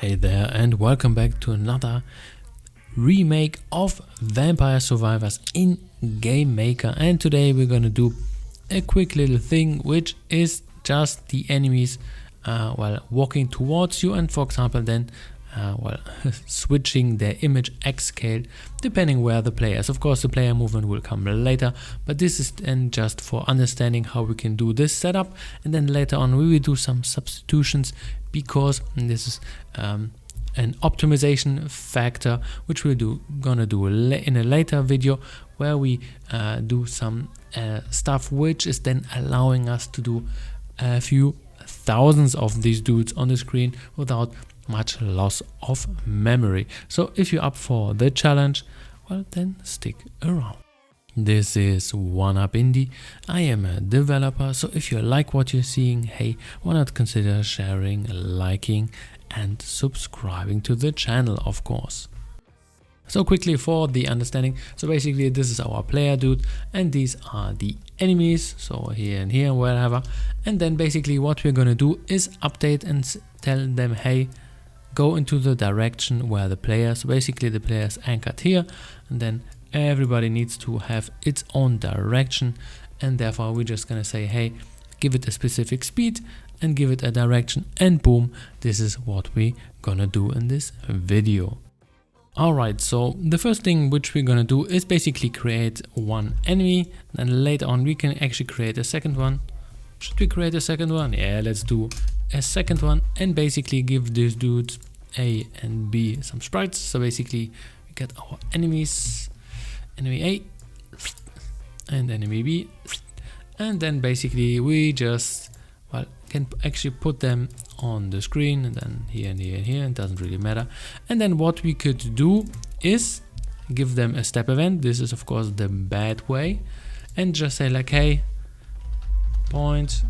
Hey there and welcome back to another remake of Vampire Survivors in GameMaker, and today we're gonna do a quick little thing which is just the enemies walking towards you and, for example, then switching their image xscale depending where the player is. Of course the player movement will come later, but this is then just for understanding how we can do this setup, and then later on we will do some substitutions because this is an optimization factor which we'll gonna do in a later video, where we do some stuff which is then allowing us to do a few thousands of these dudes on the screen without much loss of memory. So if you're up for the challenge, well, then stick around. This is One Up Indie. I am a developer, so if you like what you're seeing, hey, why not consider sharing, liking and subscribing to the channel, of course. So quickly for the understanding, so basically this is our player dude and these are the enemies, so here and here, wherever, and then basically what we're gonna do is update and tell them, hey, go into the direction where the player, so basically the player is anchored here, and then everybody needs to have its own direction, and therefore we're just gonna say, hey, give it a specific speed and give it a direction, and boom, this is what we're gonna do in this video. Alright, so the first thing which we're gonna do is basically create one enemy, then later on we can actually create a second one. Should we create a second one? Yeah, let's do a second one and basically give these dudes A and B some sprites. So basically we get our enemies, enemy A and enemy B, and then basically we just can actually put them on the screen, and then here and here and here, it doesn't really matter. And then what we could do is give them a step event. This is of course the bad way, and just say like, hey, point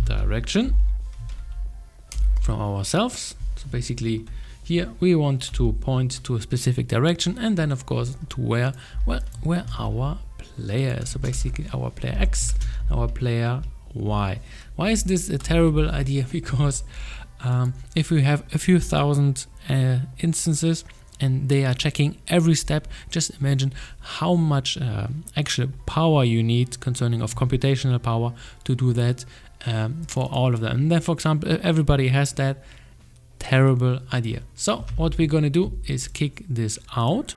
direction from ourselves. So basically here we want to point to a specific direction, and then of course to where our player is. So basically our player X, our player Y. Why is this a terrible idea? Because if we have a few thousand instances and they are checking every step, just imagine how much actual power you need concerning of computational power to do that for all of them. And then, for example, everybody has that, terrible idea. So what we're gonna do is kick this out.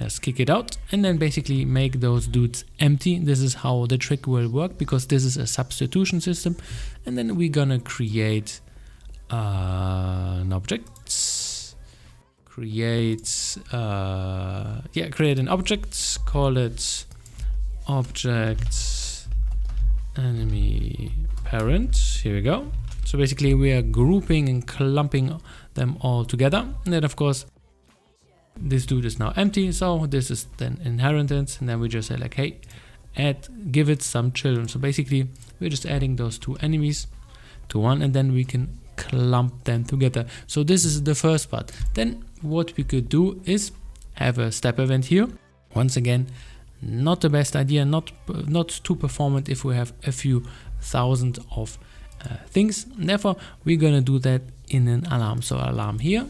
Yes, kick it out, and then basically make those dudes empty. This is how the trick will work, because this is a substitution system. And then we're gonna create an object. Create an object, call it object enemy parent. Here we go. So basically we are grouping and clumping them all together, and then of course this dude is now empty, so this is then inheritance, and then we just say like, hey, give it some children. So basically we're just adding those two enemies to one, and then we can clump them together. So this is the first part. Then what we could do is have a step event here. Once again, not the best idea, not too performant if we have a few thousand of things. Therefore we're gonna do that in an alarm. So alarm here,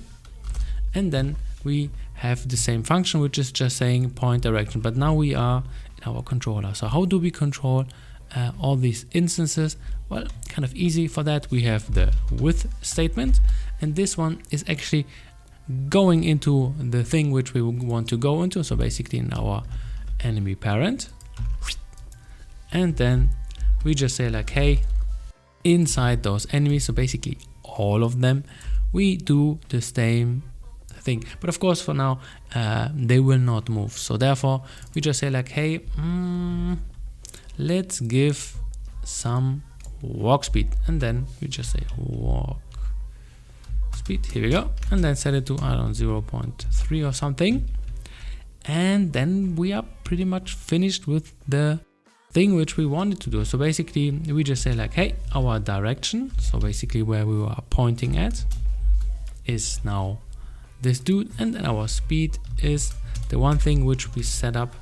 and then we have the same function, which is just saying point direction, but now we are in our controller. So how do we control all these instances? Well, kind of easy. For that we have the with statement, and this one is actually going into the thing which we want to go into, so basically in our enemy parent, and then we just say like, hey, inside those enemies, so basically all of them, we do the same thing. But of course for now they will not move, so therefore we just say like, hey, let's give some walk speed, and then we just say walk speed. Here we go, and then set it to, I don't know, 0.3 or something, and then we are pretty much finished with the thing which we wanted to do. So basically we just say like, hey, our direction, so basically where we were pointing at, is now this dude, and then our speed is the one thing which we set up.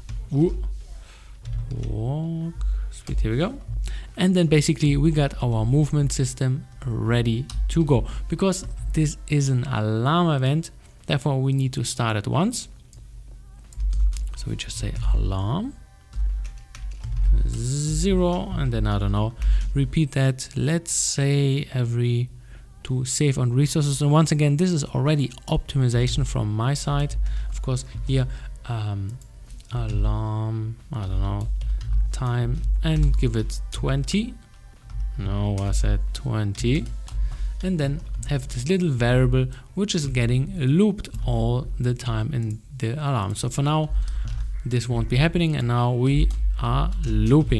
Walk speed, here we go, and then basically we got our movement system ready to go, because this is an alarm event, therefore we need to start it once. So we just say alarm 0, and then I don't know, repeat that, let's say every to save on resources. And once again, this is already optimization from my side. Of course, here alarm, I don't know, time, and give it 20. No, I said 20. And then have this little variable which is getting looped all the time in the alarm. So for now, this won't be happening, and now we are loop.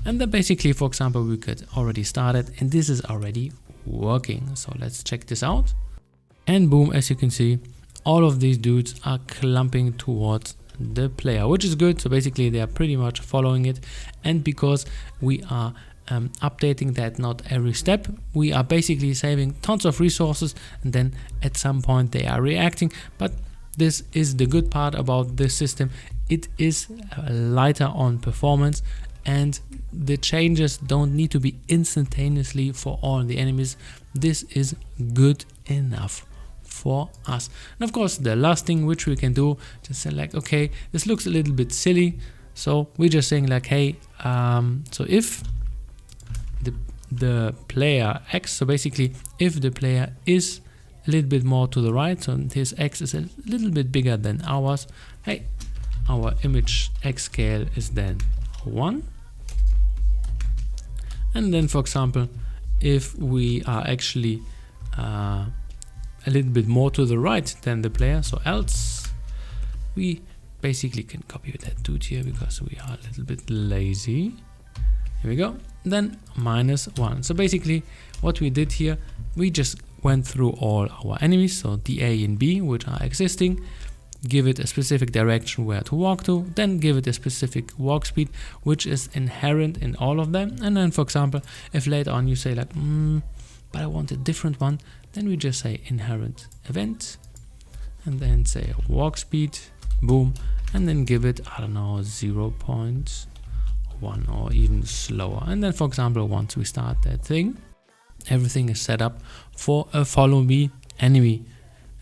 And then basically, for example, we could already start it, and this is already working. So let's check this out. And boom, as you can see, all of these dudes are clumping towards the player, which is good. So basically they are pretty much following it. And because we are updating that not every step, we are basically saving tons of resources, and then at some point they are reacting. But this is the good part about this system. It is lighter on performance, and the changes don't need to be instantaneously for all the enemies. This is good enough for us. And of course, the last thing which we can do, just say like, okay, this looks a little bit silly. So we're just saying like, hey, so if the player X, so basically if the player is a little bit more to the right, so his X is a little bit bigger than ours, hey, our image X scale is then 1. And then, for example, if we are actually a little bit more to the right than the player, so else, we basically can copy that dude here because we are a little bit lazy. Here we go. Then -1. So basically what we did here, we just went through all our enemies, so the A and B, which are existing, give it a specific direction where to walk to, then give it a specific walk speed, which is inherent in all of them. And then, for example, if later on you say like, but I want a different one, then we just say inherent event, and then say walk speed, boom, and then give it, I don't know, 0.1 or even slower. And then, for example, once we start that thing, everything is set up for a follow me enemy.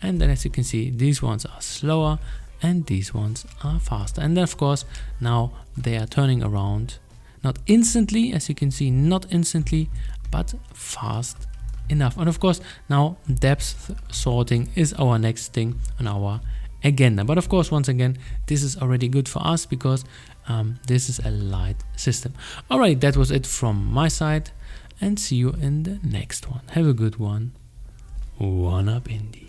And then, as you can see, these ones are slower and these ones are faster. And then, of course, now they are turning around, not instantly, as you can see, not instantly, but fast enough. And of course, now depth sorting is our next thing on our agenda. But of course, once again, this is already good for us because this is a light system. All right, that was it from my side, and see you in the next one. Have a good one. One up, Indie.